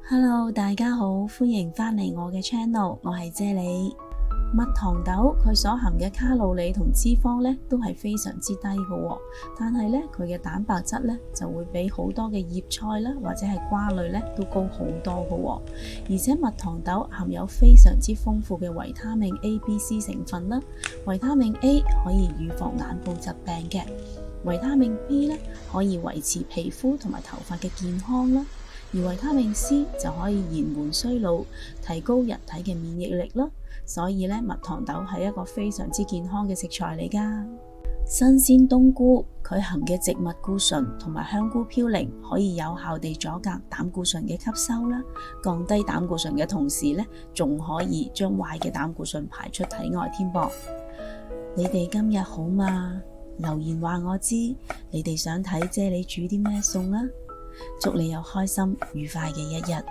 Hello，大家好，歡迎返嚟我嘅 channel，我係啫喱。蜜糖豆佢所含嘅卡路里同脂肪咧都係非常之低嘅，但係咧佢嘅蛋白質咧就會比好多嘅葉菜啦或者係瓜類咧都高好多嘅，而且蜜糖豆含有非常之豐富嘅維他命 A、B、C 成分啦。維他命 A 可以預防眼部疾病嘅，維他命 B 咧可以維持皮膚同埋頭髮嘅健康啦。而維他命 C 就可以延緩衰老，提高人體嘅免疫力啦。所以咧，蜜糖豆係一個非常之健康嘅食材嚟噶。新鮮冬菇佢含嘅植物固醇同埋香菇嘌呤可以有效地阻隔膽固醇嘅吸收啦，降低膽固醇嘅同時咧，仲可以將壞嘅膽固醇排出體外添噃。你哋今日好嗎？留言話我知，你哋想睇啫喱煮啲咩餸啊？祝你有開心愉快嘅一日。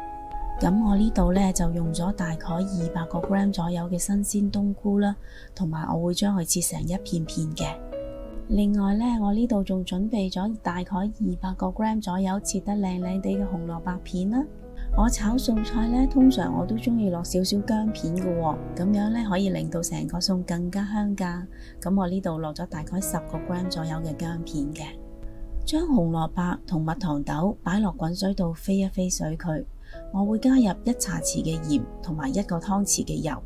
咁我呢度呢，就用咗大概200個 gram 左右嘅新鮮冬菇啦，同埋我會將佢切成一片片嘅。另外呢，我呢度仲準備咗大概200個 gram 左右切得靚靚地嘅紅蘿蔔片啦。我炒素菜呢，通常我都中意落少少薑片嘅喎，咁樣呢，可以令到成個餸更加香噶。咁我呢度落咗大概10個 gram 左右嘅薑片嘅。將紅蘿蔔同蜜糖豆擺落滾水度飛一飛水佢，我會加入1茶匙嘅鹽同埋1個湯匙嘅油，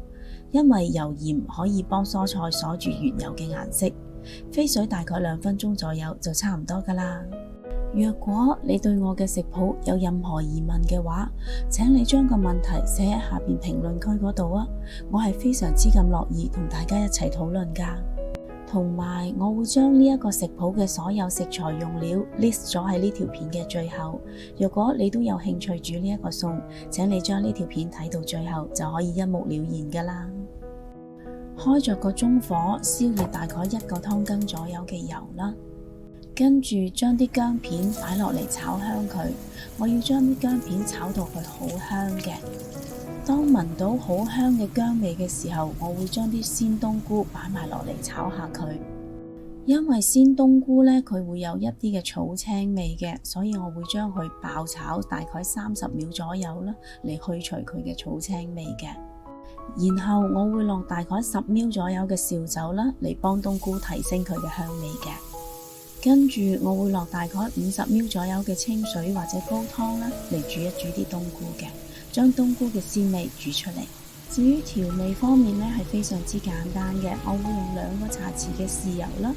因為油鹽可以幫蔬菜鎖住原有嘅顏色。飛水大概2分鐘左右就差唔多噶啦。若果你對我嘅食譜有任何疑問嘅話，請你將個問題寫喺下邊評論區嗰度啊，我係非常之咁樂意同大家一齊討論噶。同埋我會將呢一個食譜嘅所有食材用料 list 咗喺呢條片嘅最後。若果你都有興趣煮呢一個餸，請你將呢條片睇到最後就可以一目了然噶啦。開着個中火，燒熱大概1個湯羹左右嘅油啦，跟住將啲薑片擺落嚟炒香佢。我要將啲薑片炒到佢好香嘅。當聞到好香嘅薑味嘅時候，我會將啲鮮冬菇擺埋落嚟炒下佢。因為鮮冬菇呢，佢會有一啲嘅草青味嘅，所以我會將佢爆炒大概30秒左右啦，嚟去除佢嘅草青味嘅。然後我會落大概10秒左右嘅紹酒啦，嚟幫冬菇提升佢嘅香味嘅。跟住我會落大概50秒左右嘅清水或者高湯啦，嚟煮一煮啲冬菇嘅，將冬菇嘅鮮味煮出嚟。至於調味方面呢，係非常之簡單嘅，我會用2個茶匙嘅豉油啦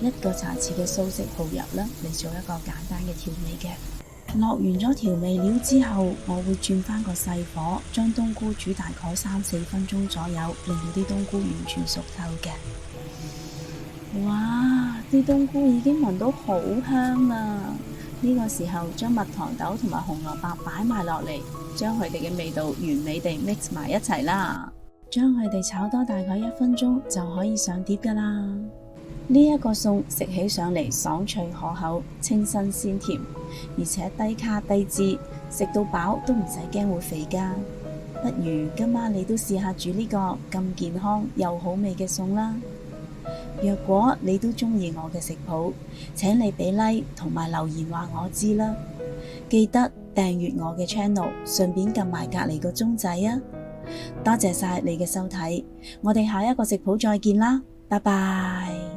，1個茶匙嘅素食蠔油啦，嚟做一個簡單嘅調味嘅。落完咗調味料之後，我會轉翻個細火，將冬菇煮大概3-4分鐘左右，令到啲冬菇完全熟透嘅。哇！啲冬菇已經聞到好香啦！呢個時候將蜜糖豆同埋紅蘿蔔擺埋落嚟，將佢哋嘅味道完美地 mix 埋一齊啦。將佢哋炒多大概1分鐘就可以上碟噶啦。呢一個餸食起上嚟爽脆可口，清新鮮甜，而且低卡低脂，食到飽都唔使驚會肥噶。不如今晚你都試下煮呢個咁健康又好味嘅餸啦。若果你都中意我嘅食譜，請你俾 like 同埋留言話我知啦。記得訂閱我嘅 channel， 順便撳埋隔籬個鐘仔啊！多謝晒你嘅收睇，我哋下一個食譜再見啦，拜拜。